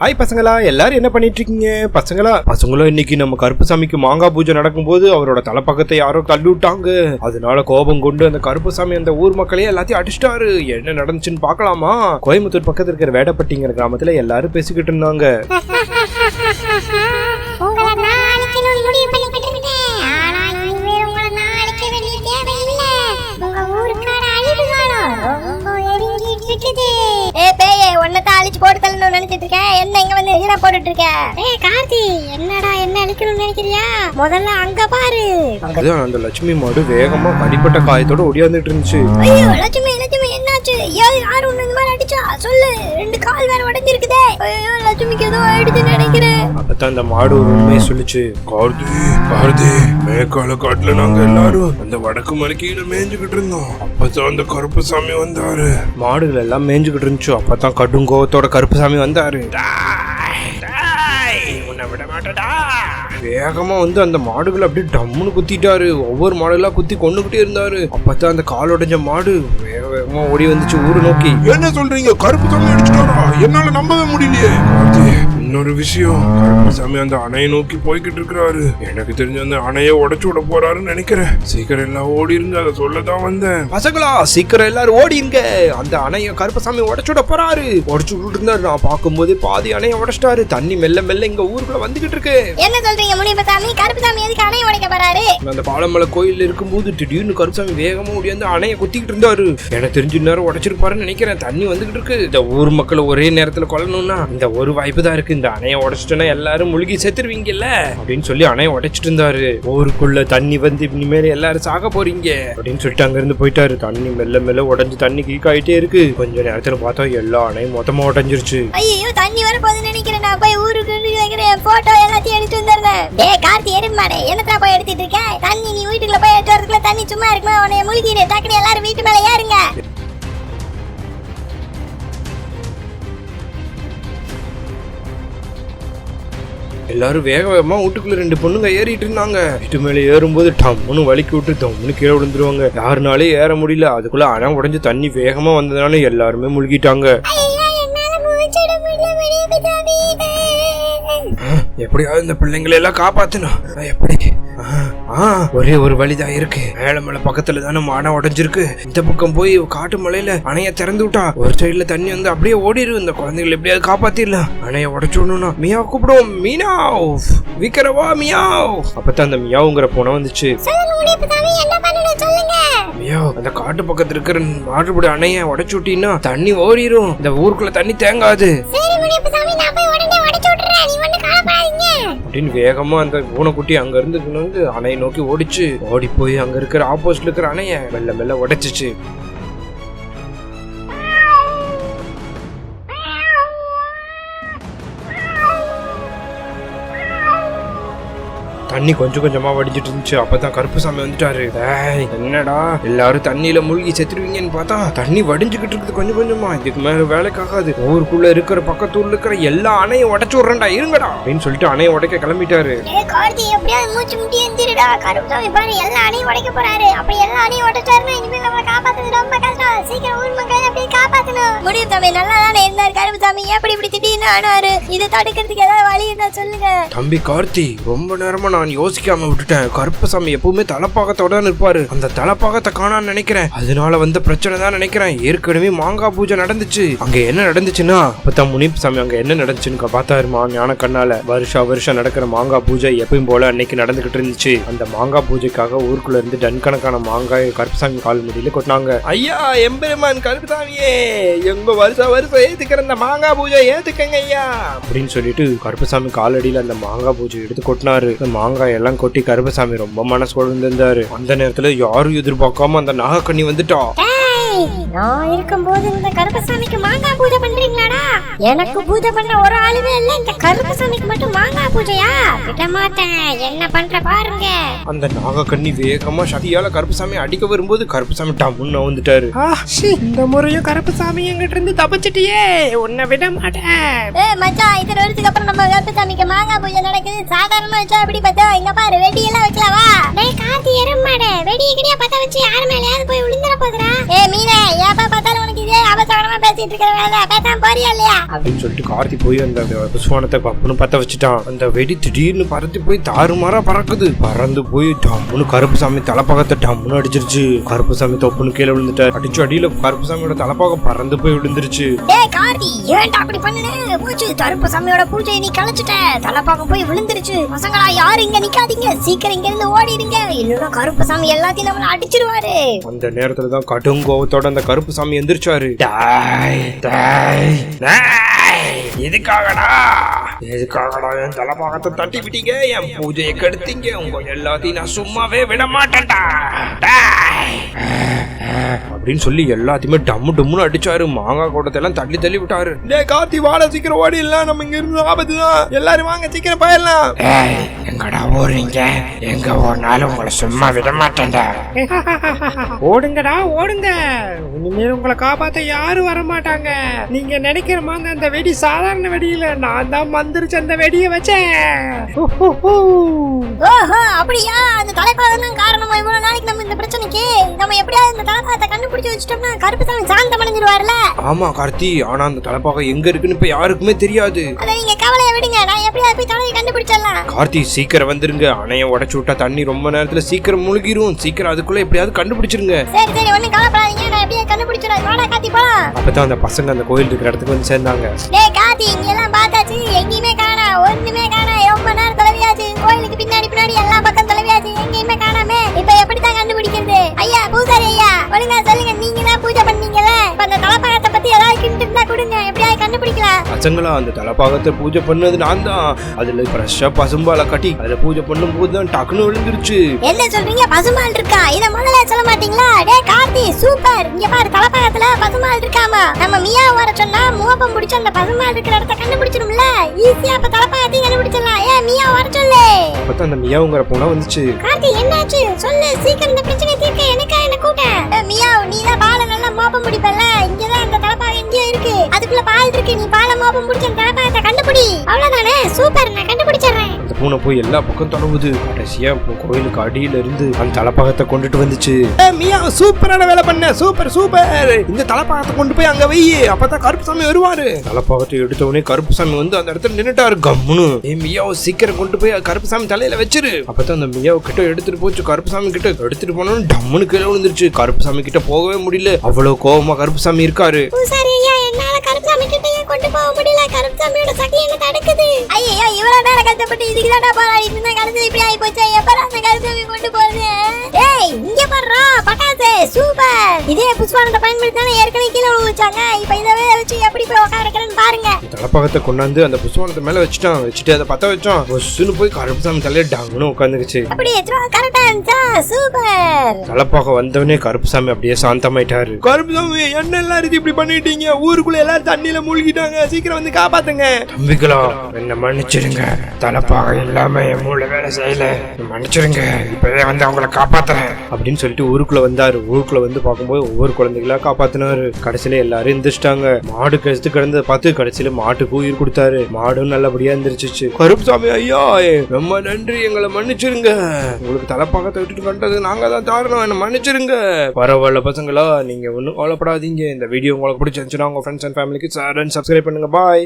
Hi பசங்களா, எல்லாரும் என்ன பண்ணிட்டு இருக்கீங்க? பசங்களும் இன்னைக்கு நம்ம கருப்புசாமிக்கு மாங்காய் பூஜை நடக்கும்போது அவரோட தலைப்பக்கத்தை யாரோ தள்ளி விட்டாங்க. அதனால கோபம் கொண்டு அந்த கருப்புசாமி அந்த ஊர் மக்களையே எல்லாத்தையும் அடிச்சிட்டாரு. என்ன நடந்துச்சுன்னு பாக்கலாமா? கோயம்புத்தூர் பக்கத்துல இருக்கிற வேடப்பட்டிங்கிற கிராமத்துல எல்லாரும் பேசிக்கிட்டு இருந்தாங்க. முதல்ல அங்க பாரு. அந்த லட்சுமி மாடு வேகமா அடிப்பட்ட காயத்தோட ஓடியாந்துட்டு இருந்துச்சு. ஐயோ லட்சுமி என்னாச்சு? யாரு ஒண்ணு இந்த மாதிரி அடிச்சா சொல்லு. ரெண்டு கால் வேற உடைஞ்சிருக்குதே. ஐயோ லட்சுமிக்கு ஏதோ ஆயிடுச்சுன்னு நினைக்கிறேன். அப்பதான் அந்த மாடு உண்மையை சொல்லிச்சு. கார்த்தி மேற்கால காட்டுல நாங்க எல்லாரும் அந்த வடக்கு மலைக்கீழ மேய்ஞ்சுக்கிட்டு இருந்தோம். அப்பதான் அந்த கருப்புசாமி வந்தாரு. மாடுகள் எல்லாம் மேய்ஞ்சுக்கிட்டு இருந்துச்சு. அப்பதான் கடுங்கோத்தோட கருப்புசாமி வந்தாரு. வேகமா வந்து அந்த மாடுகளை அப்படியே டம்முன்னு குத்திட்டாரு. ஒவ்வொரு மாடுகளா குத்தி கொண்டுகிட்டே இருந்தாரு. அப்பதான் அந்த கால் உடைஞ்ச மாடு வேகமா ஓடி வந்துச்சு ஊரு நோக்கி. என்ன சொல்றீங்க? கருப்புசாமி அடிச்சுட்டாரா? என்னால நம்பவே முடியலையே. இன்னொரு விஷயம், கருப்புசாமி அந்த அணையை நோக்கி போய்கிட்டு இருக்கிறாரு. எனக்கு தெரிஞ்ச அந்த அணையை உடைச்சு விட போறாருன்னு நினைக்கிறேன். சீக்கிரம் எல்லாம் ஓடி இருங்க, அதை சொல்லதான் வந்தேன். பசங்களா சீக்கிரம் எல்லாரும் ஓடி இருங்க. அந்த அணைய கருப்புசாமி உடைச்சு விட போறாரு. உடைச்சு விட்டு இருந்தாரு. நான் பார்க்கும்போது பாதி அணையை உடைச்சிட்டாரு. தண்ணி மெல்ல மெல்ல இங்க ஊருக்குள்ள வந்துகிட்டு இருக்கு. என்ன சொல்றீங்க முனியப்பசாமி? கருப்புசாமி எதுக்கு அணையை உடைக்க போறாரு? அந்த பாலமலை கோயில்ல இருக்கும்போது திடீர்னு கருப்புசாமி வேகமா ஓடி வந்து அணையை குத்திக்கிட்டு இருந்தாரு. எனக்கு தெரிஞ்ச நேரம் உடைச்சிருப்பாருன்னு நினைக்கிறேன். தண்ணி வந்துகிட்டு இருக்கு. இந்த ஊர் மக்களை ஒரே நேரத்துல கொல்லணும்னா இந்த ஒரு வாய்ப்பு தான் இருக்கு. இந்த அணையை உடைச்சிட்டோன்னா எல்லாரும் முழுகி செத்துருவீங்கல்ல அப்படின்னு சொல்லி அணையை உடைச்சிட்டு இருந்தாரு. ஊருக்குள்ள தண்ணி வந்து இனிமேல எல்லாரும் சாக போறீங்க அப்படின்னு சொல்லிட்டு அங்க இருந்து போயிட்டாரு. தண்ணி மெல்ல மெல்ல உடைஞ்சு தண்ணி கீக் ஆயிட்டே இருக்கு. கொஞ்ச நேரத்துல பார்த்தா எல்லா அணையும் மொத்தமா உடைஞ்சிருச்சு. ஐயோ தண்ணி வர போகுதுன்னு நினைக்கிறேன். நான் போய் ஊருக்கு போட்டோ எல்லாத்தையும் எடுத்து வந்துடுறேன். டேய் கார்த்தி எருமாடே, என்னத்தா போய் எடுத்துட்டு இருக்க? தண்ணி நீ வீட்டுக்குள்ள போய் எடுத்து வரதுக்குள்ள தண்ணி சும்மா இருக்குமா? உன்னை முழுகிடு. டக்குனு எல்லாரும் வீட்டு மேல ஏறுங்க. எல்லாரும் வேக வேகமா வீட்டுக்குள்ள ரெண்டு பொண்ணுங்க ஏறிட்டு இருந்தாங்க. வீட்டு மேல ஏறும்போது டம்முன்னு வலிக்கி விட்டு தம்முன்னு கீழே விழுந்துருவாங்க. யாருனாலே ஏற முடியல. அதுக்குள்ள அணை உடைஞ்சு தண்ணி வேகமா வந்ததுனால எல்லாருமே முழுகிட்டாங்க. எப்படியாவது இந்த பிள்ளைங்களை எல்லாம் காப்பாத்தணும். எப்படி? ஒரே ஒரு வழிதான் இருக்கு. மேல பக்கத்துல தானே அணை உடைஞ்சிருக்கு. இந்த பக்கம் போய் காட்டு மலையில அணைய திறந்து விட்டா ஒரு சைடுல தண்ணி வந்து அப்படியே ஓடிடும். இந்த குழந்தைகளை எப்படியாவது காப்பாத்திடலாம். அணைய உடைச்சு விடணும்னா மியாவ் கூப்பிடுவோம். மீனாவ் விக்கரவா மியாவ். அப்பதான் அந்த மியாவுங்கிற பூனை வந்துச்சு. மியாவ் அந்த காட்டு பக்கத்துல இருக்கிற மாட்டுப்படி அணைய உடைச்சு விட்டீங்கன்னா தண்ணி ஓடிடும். இந்த ஊருக்குள்ள தண்ணி தேங்காது அப்படின்னு வேகமா அந்த பூனைக்குட்டி அங்க இருந்து அணையை நோக்கி ஓடிச்சு. ஓடி போய் அங்க இருக்கிற ஆப்போசிட்ல இருக்கிற அணைய மெல்ல மெல்ல உடைச்சிச்சு. தண்ணி கொஞ்சம் கொஞ்சமா வடிஞ்சிட்டு இருந்துச்சு. அப்பதான் கருப்புசாமி வந்துட்டாரு. என்னடா எல்லாரும் தண்ணியில மூழ்கி செத்துருவீங்கன்னு பார்த்தா தண்ணி வடிஞ்சுக்கிட்டு இருக்குது கொஞ்சம் கொஞ்சமா. இதுக்கு மேல வேலைக்காகாது. ஊருக்குள்ள இருக்கிற பக்கத்தூர்ல இருக்கிற எல்லா அணையும் உடைச்சு விடுறா இருங்கடா அப்படின்னு சொல்லிட்டு அணையை உடைக்க கிளம்பிட்டாரு. தம்பி கார்த்தி, ரொம்ப நேரமா நான் யோசிக்காம விட்டுட்டேன். கருப்புசாமி எப்பவுமே தலைப்பாகத்தோட இருப்பாரு. அந்த தலைப்பாகத்தை காணான்னு நினைக்கிறேன். அதனால வந்த பிரச்சனை தான் நினைக்கிறேன். ஏற்கனவே மாங்காய் பூஜை நடந்துச்சு. அங்க என்ன நடந்துச்சுன்னா அப்பதான் முனியப்பசாமி அங்க என்ன நடந்துச்சுன்னு பார்த்தாருமா ஞான கண்ணால. வருஷம் நடக்கிற மாங்காய் பூஜை எப்பயும் போல அன்னைக்கு நடந்துகிட்டு இருந்துச்சு. அந்த மாங்காய் பூஜைக்காக ஊருக்குள்ள இருந்து டன் கணக்கான மாங்காய் கருப்புசாமி கால் முடியில கொட்டினாங்க. ஐயா எம்பெருமான் கருப்புசாமியே, எங்க வருஷம் ஏத்துக்கிற அந்த மாங்காய் பூஜை ஏத்துக்கங்க ஐயா அப்படின்னு சொல்லிட்டு கருப்புசாமி காலடியில அந்த மாங்காய் பூஜை எடுத்து கொட்டினாரு. மாங்காய் எல்லாம் கொட்டி கருப்புசாமி ரொம்ப மனசு கொண்டிருந்தாரு. அந்த நேரத்துல யாரும் எதிர்பார்க்காம அந்த நாகக்கண்ணி வந்துட்டா. நான் இருக்கும்போது இந்த கருப்புசாமிக்கு மாங்காய் பூஜை பண்றீங்களாடா? எனக்கு பூஜை பண்ற ஒரு ஆளுமே இல்ல. இந்த கருப்புசாமிக்கு மட்டும் மாங்காய் பூஜையா? விட மாட்டேன். என்ன பண்ற பாருங்க. அந்த நாகக்கண்ணி வேகமா சக்தியால கருப்புசாமி அடிக்க வரும்போது கருப்புசாமி டம்முன்னு வந்துட்டாரு. இந்த முறையும் கருப்புசாமி எங்கிட்ட இருந்து தப்பிச்சிட்டியே, உன்னை விட மாட்டேன். மச்சான், இத்தனை வருஷத்துக்கு அப்புறம் நம்ம கருப்புசாமிக்கு மாங்காய் பூஜை நடக்குது. சாதாரணமா வச்சா அப்படி பார்த்தா இங்க பாரு வெடி எல்லாம் வைக்கலாவா? டேய் கார்த்தி எருமாடே, வெடி கிடியா பத்த வச்சு யார் மேலயாவது போய் விழுந்துற போகுதுடா. மீனே, ஏப்பா பார்த்தாலும் உனக்கு இதே அவசரமா பேசிட்டு இருக்கிற வேலை பேசாம போறியா இல்லையா அப்படின்னு சொல்லிட்டு கார்த்தி போய் அந்த புஷ்வானத்தை பப்புன்னு பத்த வச்சுட்டான். அந்த வெடி திடீர்னு பறந்து போய் தாறுமாறா பறக்குது. பறந்து போய் டம்முன்னு கருப்புசாமி தலைப்பாகத்தை டம்முன்னு அடிச்சிருச்சு. கருப்புசாமி தொப்புன்னு கீழே விழுந்துட்டார். அடிச்சு அடியில கருப்புசாமியோட தலைப்பாகம் பறந்து போய் விழுந்துருச்சு. டேய் கார்த்தி ஏன்டா அப்படி பண்ணுன? போச்சு கருப்புசாமியோட பூஜையை நீ கலைச்சிட்ட. தலைப்பாகம் போய் விழுந்துருச்சு. பசங்களா யாரும் இங்க நிக்காதீங்க, சீக்கிரம் இங்க இருந்து ஓடிடுங்க, இல்லன்னா கருப்புசாமி எல்லாத்தையும் நம்மள அடிச்சிடுவாரு. அந்த நேரத்துல தான் கடுங்கோவத்தோட அந்த கருப்புசாமி எந்திரிச்சாரு. எதுக்காகடா என் தலைப்பாகத்தை தட்டி விட்டீங்க, என் பூஜையை கெடுத்தீங்க, உங்க எல்லாத்தையும் நான் சும்மாவே விட மாட்டேன்டா அப்படின்னு சொல்லி எல்லாத்தையுமே டம்மு டம்முன்னு அடிச்சாரு. மாங்காய் கூட்டத்தை எல்லாம் தள்ளி தள்ளி விட்டாரு. டேய் கார்த்தி வாழ சீக்கிரம் ஓடிடலாம், நம்ம இங்க இருந்து ஆபத்து தான், எல்லாரும் வாங்க சீக்கிரம் போயிடலாம். எங்கடா ஓடுறீங்க? எங்க ஓடினாலும் உங்களை சும்மா விட மாட்டேன்டா. ஓடுங்கடா ஓடுங்க, இனிமேல் உங்களை காப்பாத்த யாரும் வர மாட்டாங்க. நீங்க நினைக்கிற மாதிரி அந்த வெடி சாதாரண வெடியில, நான் தான் மந்திரிச்சு அந்த வெடியை வச்சேன். ஓஹோ அப்படியா? அந்த தலைப்பாகம் தான் காரணமா இவ்வளவு நாளைக்கு நம்ம இந்த பிரச்சனைக்கு? நம்ம எப்படியாவது இந்த தலைப்பாகத்தை கண்டுபிடிச்சு வச்சுட்டோம்னா கருப்புசாமி சாந்தம் அடைஞ்சிருவாருல. ஆமா கார்த்தி, ஆனா அந்த தலைப்பாகம் எங்க இருக்குன்னு இப்ப யாருக்குமே தெரியாது. அத நீங்க கவலைய விடுங்க, நான் எப்படியாவது போய் தலையை கண்டுபிடிச்சிடலாம். கார்த்தி சீக்கிரம் வந்துருங்க, அணைய உடைச்சு விட்டா தண்ணி ரொம்ப நேரத்துல சீக்கிரம் முழுகிரும். சீக்கிரம் அதுக்குள்ள எப்படியாவது கண்டுபிடிச்சிருங்க. சரி சரி ஒண்ணும் கவலைப்படாதீங்க, நான் எப்படியாவது கண்டுபிடிச்சிடுறேன். வாடா கார்த்தி போலாம். அப்பதான் அந்த பசங்க அந்த கோயில் இருக்கிற இடத்துக்கு வந்து சேர்ந்தாங்க. டேய் கார்த்தி இங்க எல்லாம் பார்த்தாச்சு, எங்கேயுமே காணா, ஒண்ணுமே காணா. ரொம்ப நேரம் தொலைவியாச்சு, கோயிலுக்கு பின்னாடி பின்னாடி எல்லா பக்கம் தொலைவியாச்சு, எங்கேயுமே காணாமே. இப்ப எப்படித்தான் கண்டுபிடிக்கிறது? ஐயா பூசாரி ஐயா, ஒழுங்கா சொல்லுங்க, நீங்க தான் பூஜை பண்ணீங்கல்ல, இப்ப அந்த தலைப்பாகத்தை பத்தி ஏதாவது கிண்டு இருந்தா கொடுங்க, எப்படியாவது கண்டுபிடிக்கலாம். பசங்களா அந்த தலைப்பாகத்தை பூஜை பண்ணது நான் தான். அதுல ஃப்ரெஷ்ஷா பசும்பாலை கட்டி அதுல பூஜை பண்ணும் போதுதான் டக்குன்னு விழுந்துருச்சு. என்ன சொல்றீங்க? பசுமால் இருக்கா? இத முதல்ல சொல்ல மாட்டீங்களா? டேய் கார்த்தி சூப்பர், இங்க பாரு தலைப்பாகத்துல பசுமால் இருக்காமா. நம்ம மியா வர சொன்னா முகப்பம் பிடிச்சு அந்த பசுமால் இருக்கிற இடத்த கண்டுபிடிச்சிடும்ல, ஈஸியா அப்ப தலைப்பாகத்தையும் கண்டுபிடிச்சிடலாம். ஏன் மியா வர சொல்லு. அப்பதான் அந்த மியாவுங்கிற பொண்ணா வந்துச்சு. கார்த்தி என்னாச்சு சொல்லு, சீக்கிரம் இந்த பிரச்சனை தீர்க்க எனக்கா என்ன கூட்ட. மியா நீ தான் பாலை நல்லா மோப்பம் பிடிப்பல, இங்கதான் அந்த தலைப்பாகம் எங்கேயோ இருக்கு, அதுக்குள்ள பால் இருக்கு, நீ பாலை மோப்பம் பிடிச்ச அந்த தலைப்பாகத்தை கண்டுபிடி. அவ்வளவுதானே? சூப்பர், நான் கண்டுபிடிச்சிடுறேன். அந்த பூனை போய் எல்லா பக்கம் தொடங்குது. கடைசியா கோயிலுக்கு அடியில இருந்து அந்த தலைப்பாகத்தை கொண்டுட்டு வந்துச்சு. மியா சூப்பரான வேலை பண்ண, சூப்பர் சூப்பர், இந்த தலைப்பாகத்தை கொண்டு போய் அங்க வை, அப்பதான் கருப்புசாமி வருவாரு. தலைப்பாகத்தை எடுத்த உடனே கருப்புசாமி வந்து அந்த இடத்துல நின்னுட்டாரு கம்முன்னு. மியாவை சீக்கிரம் கொண்டு போய் கருப்புசாமி தலையில வச்சிரு. அப்பதான் அந்த மியாவை கிட்ட எடுத்துட்டு போச்சு. கருப்புசாமி கிட்ட எடுத்துட்டு போனோம் டம்முன்னு கீழே விழுந்துருச்சு. கருப்புசாமி கிட்ட போகவே முடியல, அவ்வளவு கோவமா கருப்புசாமி இருக்காரு. என்னால கருப்புசாமி கிட்ட கொண்டு போக முடியல, கருப்புசாமியோட சக்தி என்ன தடுக்குது. ஐயோ இவ்வளவு நேரம் கஷ்டப்பட்டு இதுக்குதான்டா போராடிட்டு இருந்தேன், கடைசில இப்படி ஆகி போச்சு. எப்பறம் அந்த கருப்புசாமி கொண்டு போறது? ஏய் இங்க பாருடா பட்டாசு, சூப்பர். இதே புஷ்வானத்தை பயன்படுத்தி தானே ஏற்கனவே கீழே விழுச்சாங்க, இப்ப இதை வச்சு எப்படி போய் உட்காருக்கிறேன்னு பாருங்க. தலைப்பாகத்தை கொண்டாந்து அந்த புஷ்வானத்தை மேல வச்சுட்டான். வச்சுட்டு அதை பத்த வச்சான். பொசுன்னு போய் கருப்புசாமி தலையில டாங்கன்னு உட்காந்துருச்சு. அப்படியே கரெக்டா இருந்துச்சா? சூப்பர். தலைப்பாகம் வந்தவனே கருப்புசாமி அப்படியே சாந்தமாயிட்டாரு. கருப்புசாமி என்ன எல்லாரும் இப்படி பண்ணிட்டீங்க? ஊருக்குள்ள எல்லாரும் தண்ணியில மூழ்கிட்டாங்க, சீக்கிரம் வந்து காப்பாத்துங்க. தம்பிகளா என்ன மன்னிச்சிருங்க, தலைப்பாகம் இல்லாம என் மூளை வேலை செய்யல, மன்னிச்சிருங்க, இப்பவே வந்து அவங்களை காப்பாத்துறேன் அப்படின்னு சொல்லிட்டு ஊருக்குள்ள வந்தாரு. ஊருக்குள்ள வந்து பார்க்கும்போது ஒவ்வொரு குழந்தைகளா காப்பாத்தினாரு. கடைசியில எல்லாரும் எந்திரிச்சிட்டாங்க. மாடு கழுத்து கிடந்த பார்த்து கடைசியில மாட்டுக்கு உயிர் கொடுத்தாரு. மாடும் நல்லபடியா எந்திரிச்சிச்சு. கருப்புசாமி ஐயா ரொம்ப நன்றி, எங்களை மன்னிச்சிருங்க, உங்களுக்கு தலைப்பாகத்தை விட்டுட்டு கண்டது நாங்க தான் தாரணம், என்ன மன்னிச்சிருங்க. பரவாயில்ல பசங்களா, நீங்க ஒன்னும் கவலைப்படாதீங்க. இந்த வீடியோ உங்களுக்கு பிடிச்சிருந்துச்சுன்னா உங்க ஃப்ரெண்ட்ஸ் அண்ட் ஃபேமிலிக்கு ஷேர் அண்ட் சப்ஸ்கிரைப் பண்ணுங்க. பாய்.